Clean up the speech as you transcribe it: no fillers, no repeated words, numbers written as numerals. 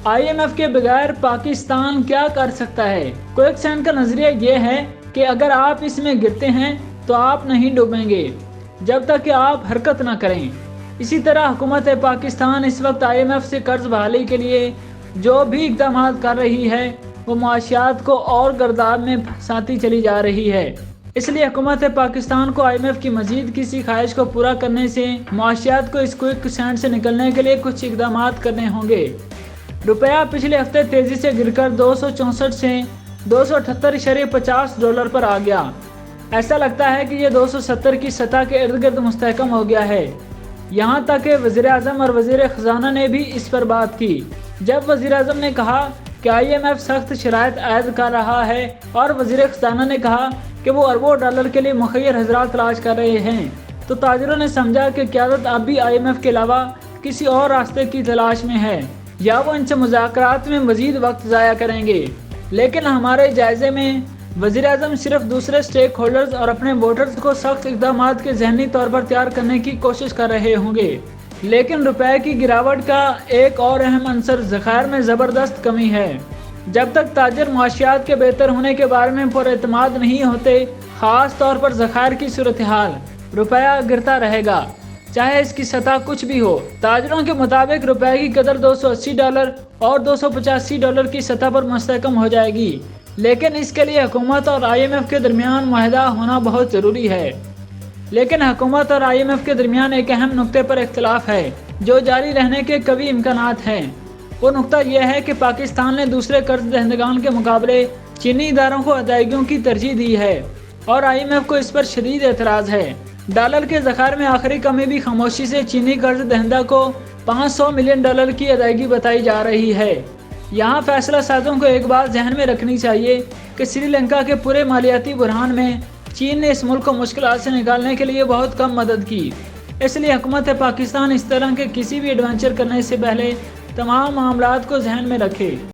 IMF के बगैर पाकिस्तान क्या कर सकता है? क्विकसैंड का नजरिया ये है कि अगर आप इसमें गिरते हैं तो आप नहीं डूबेंगे जब तक कि आप हरकत ना करें। इसी तरह हुकूमत पाकिस्तान इस वक्त IMF से कर्ज बहाली के लिए जो भी इक़दाम कर रही है वो मुआशियात को और गर्दाब में फंसाती चली जा रही है। इसलिए हुकूमत पाकिस्तान को IMF की मजीद किसी ख्वाहिश को पूरा करने से मुआशियात को इस क्विकसैंड से निकलने के लिए कुछ इक़दाम करने होंगे। रुपया पिछले हफ्ते तेजी से गिरकर 264 से $278.50 पर आ गया। ऐसा लगता है कि ये 270 की सतह के इर्द गिर्द मुस्तहकम हो गया है। यहाँ तक कि वज़ीर आज़म और वज़ीर ख़ज़ाना ने भी इस पर बात की। जब वज़ीर आज़म ने कहा कि IMF सख्त शराइत आयद कर रहा है और वज़ीर ख़ज़ाना ने कहा कि वो अरबों डॉलर के लिए मुखय्यर हज़रात तलाश कर रहे हैं, तो ताजरों ने समझा कि क़यादत अब भी IMF के अलावा किसी और रास्ते की तलाश में है या वो इनसे मुज़ाकरात में मज़ीद वक्त ज़ाया करेंगे। लेकिन हमारे जायज़े में वज़ीर आज़म सिर्फ दूसरे स्टेक होल्डर्स और अपने वोटर्स को सख्त इक़दाम के ज़हनी तौर पर तैयार करने की कोशिश कर रहे होंगे। लेकिन रुपए की गिरावट का एक और अहम अंसर ज़खायर में ज़बरदस्त कमी है। जब तक ताजर मुआशियात के बेहतर होने के बारे में पुरएतमाद नहीं होते, ख़ास तौर पर ज़खायर की सूरत हाल, रुपया गिरता रहेगा चाहे इसकी सतह कुछ भी हो। ताजरों के मुताबिक रुपए की कदर $280 और $285 की सतह पर मुस्तहकम हो जाएगी, लेकिन इसके लिए हुकूमत और IMF के दरमियान मुआहदा होना बहुत ज़रूरी है। लेकिन हुकूमत और IMF के दरमियान एक अहम नुक्ते पर इख्तलाफ है जो जारी रहने के कभी इम्कानात हैं। वो नुक्ता यह है कि पाकिस्तान ने दूसरे कर्ज दहंदगान के मुकाबले चीनी इदारों को अदायगियों की तरजीह दी है और IMF को इस पर शदीद एतराज़ है। डॉलर के ज़खायर में आखिरी कमी भी खामोशी से चीनी कर्ज दहंदा को $500 मिलियन की अदायगी बताई जा रही है। यहाँ फैसला साजों को एक बात जहन में रखनी चाहिए कि श्रीलंका के पूरे मालियाती बुरहान में चीन ने इस मुल्क को मुश्किलात से निकालने के लिए बहुत कम मदद की। इसलिए हुकूमत पाकिस्तान इस तरह के किसी भी एडवेंचर करने से पहले तमाम मामलात को जहन में रखे।